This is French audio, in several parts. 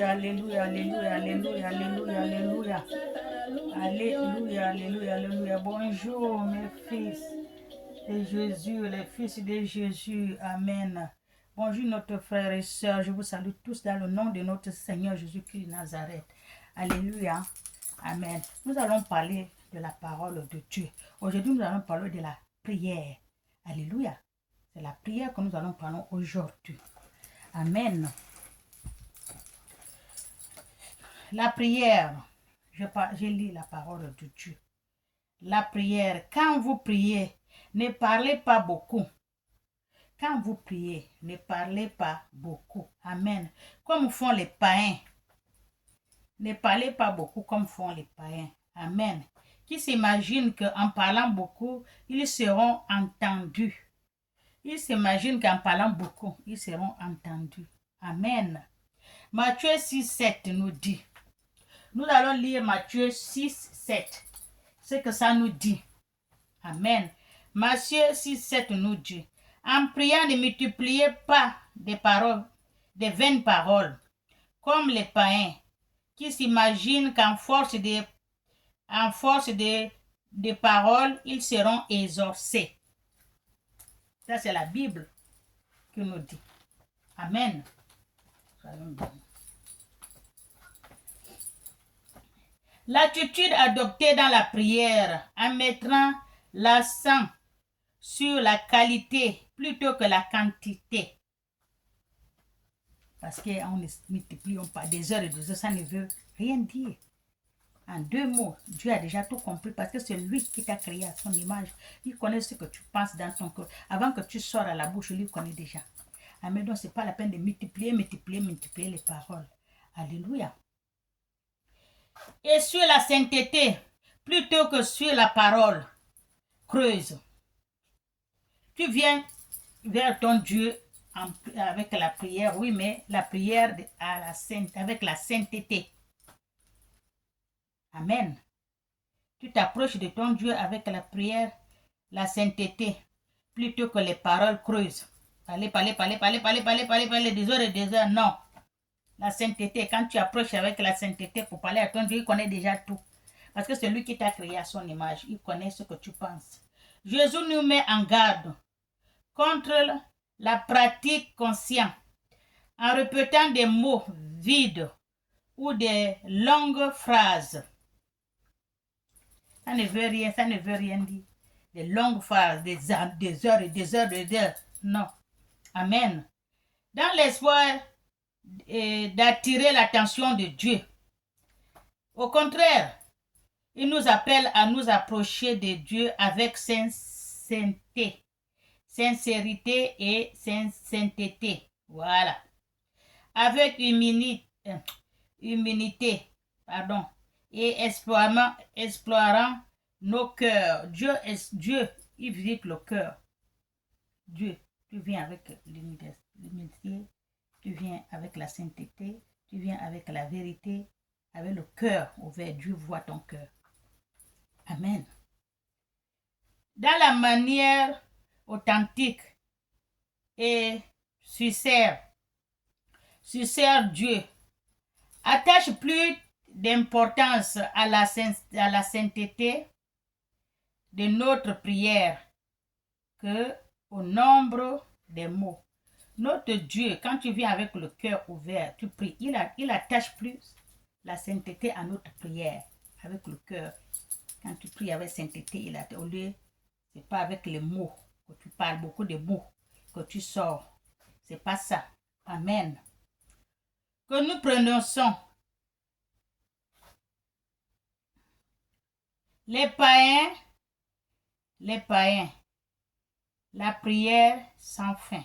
Alléluia, alléluia, alléluia, alléluia, alléluia, alléluia. Alléluia, alléluia, alléluia. Bonjour mes fils de Jésus, les fils de Jésus. Amen. Bonjour notre frère et soeur. Je vous salue tous dans le nom de notre Seigneur Jésus-Christ de Nazareth. Alléluia. Amen. Nous allons parler de la parole de Dieu. Aujourd'hui, nous allons parler de la prière. Alléluia. C'est la prière que nous allons parler aujourd'hui. Amen. La prière, je lis la parole de Dieu. La prière, quand vous priez, ne parlez pas beaucoup. Quand vous priez, ne parlez pas beaucoup. Amen. Comme font les païens. Ne parlez pas beaucoup comme font les païens. Amen. Qui s'imaginent qu'en parlant beaucoup, ils seront entendus. Ils s'imaginent qu'en parlant beaucoup, ils seront entendus. Amen. Matthieu 6, 7 nous dit. Nous allons lire Matthieu 6, 7. Ce que ça nous dit. Amen. Matthieu 6, 7 nous dit. En priant, ne multipliez pas des paroles, des vaines paroles, comme les païens, qui s'imaginent qu'en force de paroles, ils seront exaucés. Ça, c'est la Bible qui nous dit. Amen. L'attitude adoptée dans la prière en mettant l'accent sur la qualité plutôt que la quantité. Parce qu'on ne multiplie pas des heures et des heures, ça ne veut rien dire. En deux mots, Dieu a déjà tout compris parce que c'est lui qui t'a créé à son image. Il connaît ce que tu penses dans ton cœur. Avant que tu sors à la bouche, il connaît déjà. Amen. Donc, ce n'est pas la peine de multiplier les paroles. Alléluia. Et sur la sainteté, plutôt que sur la parole, creuse. Tu viens vers ton Dieu avec la prière, oui, mais la prière avec la sainteté. Amen. Tu t'approches de ton Dieu avec la prière, la sainteté, plutôt que les paroles creuses. Parler, des heures et des heures, non. La sainteté, quand tu approches avec la sainteté pour parler à ton Dieu, il connaît déjà tout. Parce que c'est lui qui t'a créé à son image. Il connaît ce que tu penses. Jésus nous met en garde contre la pratique consciente en répétant des mots vides ou des longues phrases. Ça ne veut rien dire. Des longues phrases, des heures et des heures et des heures. Non. Amen. Dans l'espoir d'attirer l'attention de Dieu. Au contraire, il nous appelle à nous approcher de Dieu avec sincérité et sainteté. Voilà. Avec humilité, et explorant nos cœurs. Dieu, il visite le cœur. Dieu, tu viens avec l'humilité, tu viens avec la sainteté, tu viens avec la vérité, avec le cœur ouvert. Dieu voit ton cœur. Amen. Dans la manière authentique et sincère Dieu, attache plus d'importance à la sainteté de notre prière que au nombre des mots. Notre Dieu, quand tu viens avec le cœur ouvert, tu pries, il attache plus la sainteté à notre prière, avec le cœur. Quand tu pries avec sainteté, au lieu, c'est pas avec les mots, que tu parles beaucoup de mots, que tu sors. C'est pas ça. Amen. Que nous prononçons. Les païens, la prière sans fin.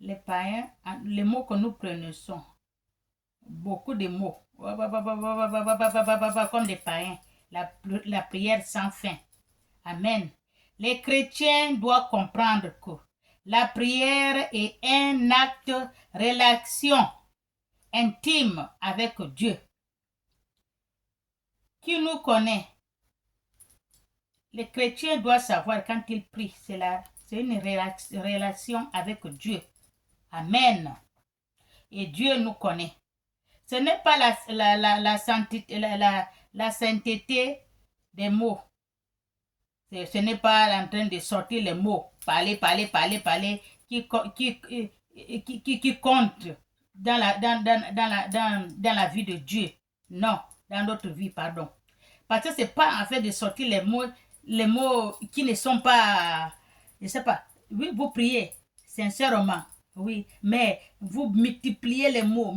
Les païens, les mots que nous prononçons, beaucoup de mots, comme des païens, la prière sans fin. Amen. Les chrétiens doivent comprendre que la prière est un acte de relation intime avec Dieu, qui nous connaît. Les chrétiens doivent savoir quand ils prient, c'est une relation avec Dieu. Amen. Et Dieu nous connaît. Ce n'est pas la sainteté des mots. Ce n'est pas en train de sortir les mots, parler, qui compte dans la vie de Dieu. Non, dans notre vie, pardon. Parce que c'est pas en fait de sortir les mots qui ne sont pas, je sais pas, oui, vous priez sincèrement, oui, mais vous multipliez les mots,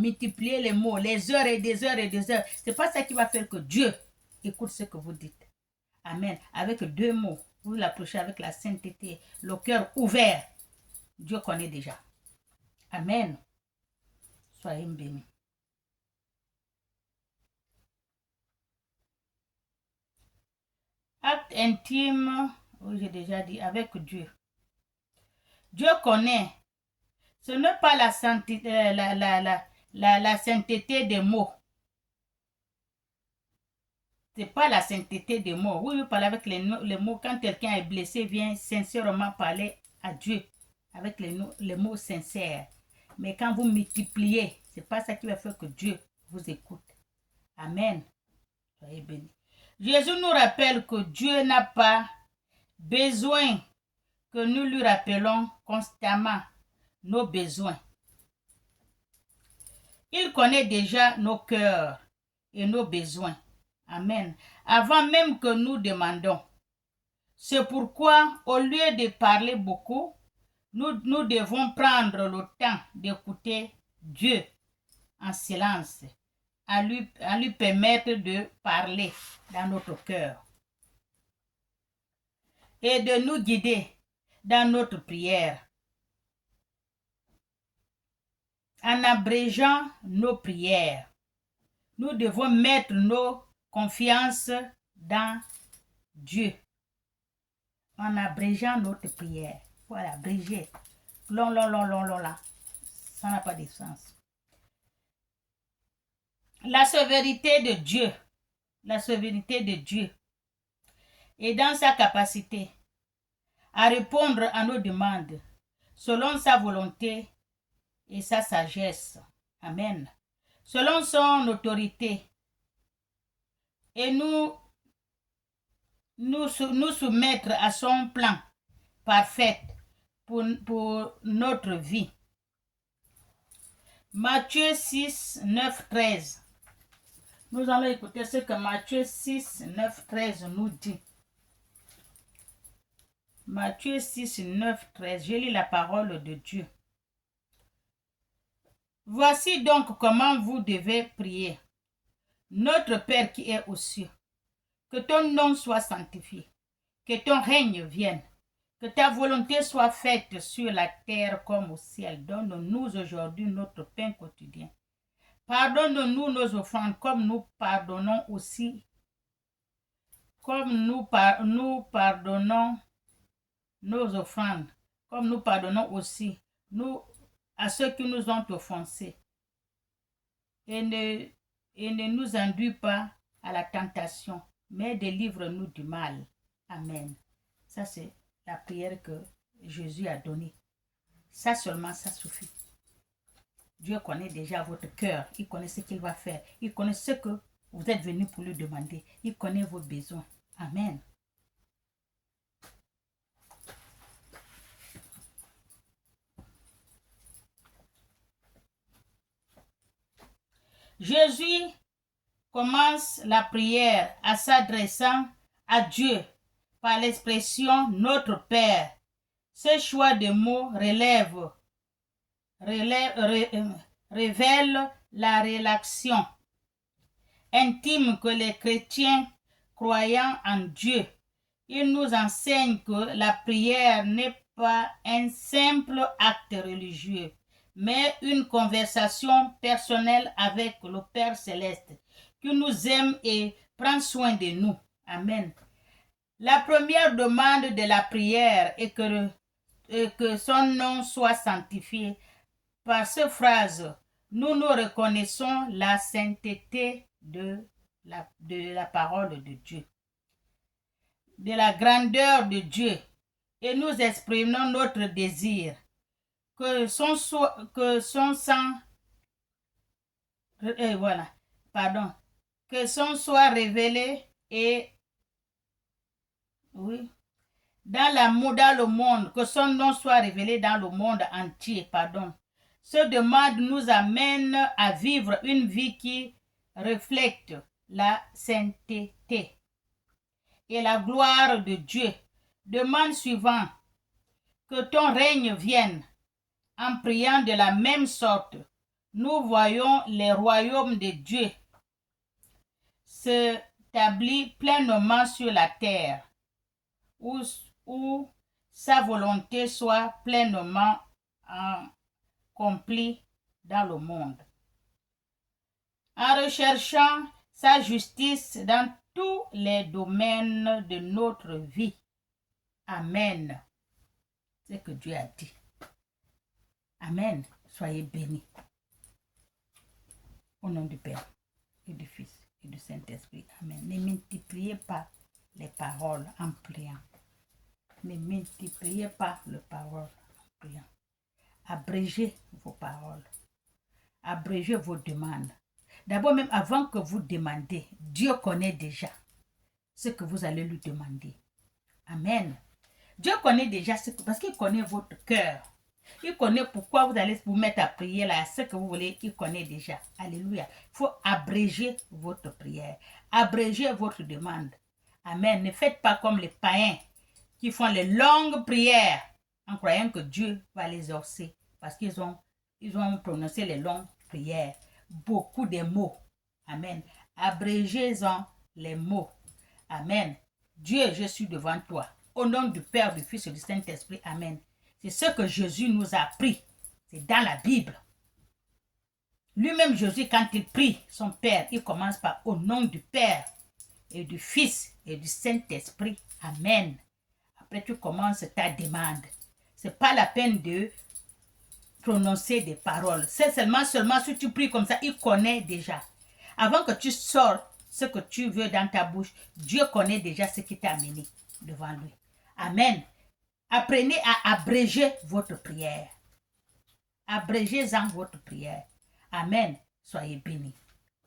les heures et des heures et des heures. C'est pas ça qui va faire que Dieu écoute ce que vous dites. Amen. Avec 2 mots, vous l'approchez avec la sainteté, le cœur ouvert. Dieu connaît déjà. Amen. Soyez bénis. Acte intime, oui, j'ai déjà dit, avec Dieu. Dieu connaît. Ce n'est pas la sainteté, la sainteté des mots. C'est pas la sainteté des mots. Oui, vous parlez avec les mots. Quand quelqu'un est blessé, vient sincèrement parler à Dieu avec les mots sincères. Mais quand vous multipliez, c'est pas ça qui va faire que Dieu vous écoute. Amen. Soyez bénis. Jésus nous rappelle que Dieu n'a pas besoin que nous lui rappelons constamment nos besoins. Il connaît déjà nos cœurs et nos besoins. Amen. Avant même que nous demandons. C'est pourquoi, au lieu de parler beaucoup, nous devons prendre le temps d'écouter Dieu en silence, à lui permettre de parler dans notre cœur et de nous guider dans notre prière. En abrégeant nos prières, nous devons mettre nos confiances dans Dieu. En abrégeant notre prière. Voilà, abréger. Long, là. Ça n'a pas de sens. La sévérité de Dieu. La sévérité de Dieu est dans sa capacité à répondre à nos demandes selon sa volonté et sa sagesse. Amen. Selon son autorité. Et nous soumettre à son plan parfait pour notre vie. Matthieu 6, 9, 13. Nous allons écouter ce que Matthieu 6, 9, 13 nous dit. Matthieu 6, 9, 13. Je lis la parole de Dieu. Voici donc comment vous devez prier. Notre Père qui est aux cieux, que ton nom soit sanctifié, que ton règne vienne, que ta volonté soit faite sur la terre comme au ciel. Donne-nous aujourd'hui notre pain quotidien. Pardonne-nous nos offenses comme nous pardonnons aussi, comme nous pardonnons nos offrandes, comme nous pardonnons aussi à ceux qui nous ont offensés. Et ne nous induis pas à la tentation, mais délivre-nous du mal. Amen. Ça, c'est la prière que Jésus a donnée. Ça seulement, ça suffit. Dieu connaît déjà votre cœur. Il connaît ce qu'il va faire. Il connaît ce que vous êtes venu pour lui demander. Il connaît vos besoins. Amen. Jésus commence la prière en s'adressant à Dieu par l'expression Notre Père. Ce choix de mots révèle la relation intime que les chrétiens croyant en Dieu. Il nous enseigne que la prière n'est pas un simple acte religieux, mais une conversation personnelle avec le Père céleste, qui nous aime et prend soin de nous. Amen. La première demande de la prière est que son nom soit sanctifié. Par cette phrase, nous reconnaissons la sainteté de la parole de Dieu, de la grandeur de Dieu, et nous exprimons notre désir que son soit révélé et dans le monde, que son nom soit révélé dans le monde entier, Ce demande nous amène à vivre une vie qui reflète la sainteté et la gloire de Dieu. Demande suivante, que ton règne vienne. En priant de la même sorte, nous voyons les royaumes de Dieu s'établir pleinement sur la terre, où sa volonté soit pleinement accomplie dans le monde. En recherchant sa justice dans tous les domaines de notre vie. Amen. C'est ce que Dieu a dit. Amen. Soyez bénis. Au nom du Père et du Fils et du Saint-Esprit. Amen. Ne multipliez pas les paroles en priant. Ne multipliez pas les paroles en priant. Abrégez vos paroles. Abrégez vos demandes. D'abord, même avant que vous demandez, Dieu connaît déjà ce que vous allez lui demander. Amen. Dieu connaît déjà parce qu'il connaît votre cœur. Il connaît pourquoi vous allez vous mettre à prier là, ce que vous voulez, il connaît déjà. Alléluia. Il faut abréger votre prière. Abréger votre demande. Amen. Ne faites pas comme les païens qui font les longues prières en croyant que Dieu va les exaucer parce qu'ils ont prononcé les longues prières. Beaucoup de mots. Amen. Abrégez-en les mots. Amen. Dieu, je suis devant toi. Au nom du Père, du Fils et du Saint-Esprit. Amen. C'est ce que Jésus nous a appris. C'est dans la Bible. Lui-même, Jésus, quand il prie son Père, il commence par au nom du Père et du Fils et du Saint-Esprit. Amen. Après, tu commences ta demande. Ce n'est pas la peine de prononcer des paroles. C'est seulement si tu pries comme ça, il connaît déjà. Avant que tu sortes ce que tu veux dans ta bouche, Dieu connaît déjà ce qui t'a amené devant lui. Amen. Apprenez à abréger votre prière. Abrégez-en votre prière. Amen. Soyez bénis.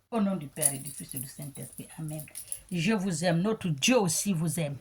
Au nom du Père et du Fils et du Saint-Esprit. Amen. Je vous aime. Notre Dieu aussi vous aime.